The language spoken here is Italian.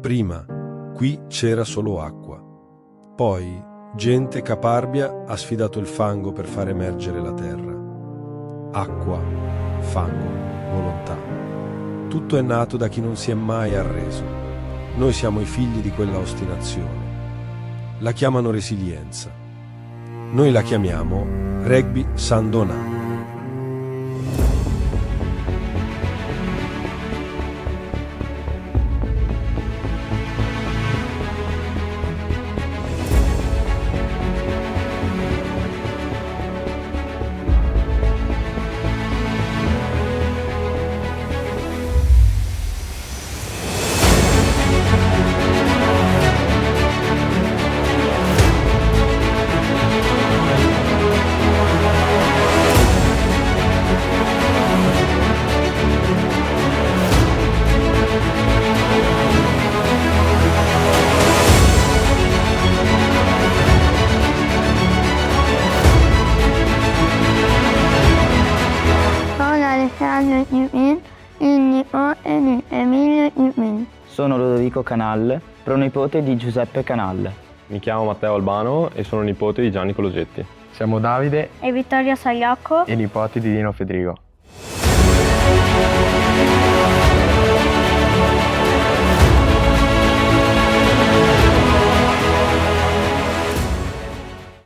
Prima, qui c'era solo acqua. Poi, gente caparbia ha sfidato il fango per far emergere la terra. Acqua, fango, volontà. Tutto è nato da chi non si è mai arreso. Noi siamo i figli di quella ostinazione. La chiamano resilienza. Noi la chiamiamo Rugby Sandonà. Alessandro Giumin, il nipote di Emilio Giumin. Sono Lodovico Canal, pronipote di Giuseppe Canal. Mi chiamo Matteo Albano e sono nipote di Gianni Cologetti. Siamo Davide E Vittorio Sagliocco. e nipoti di Dino Federico.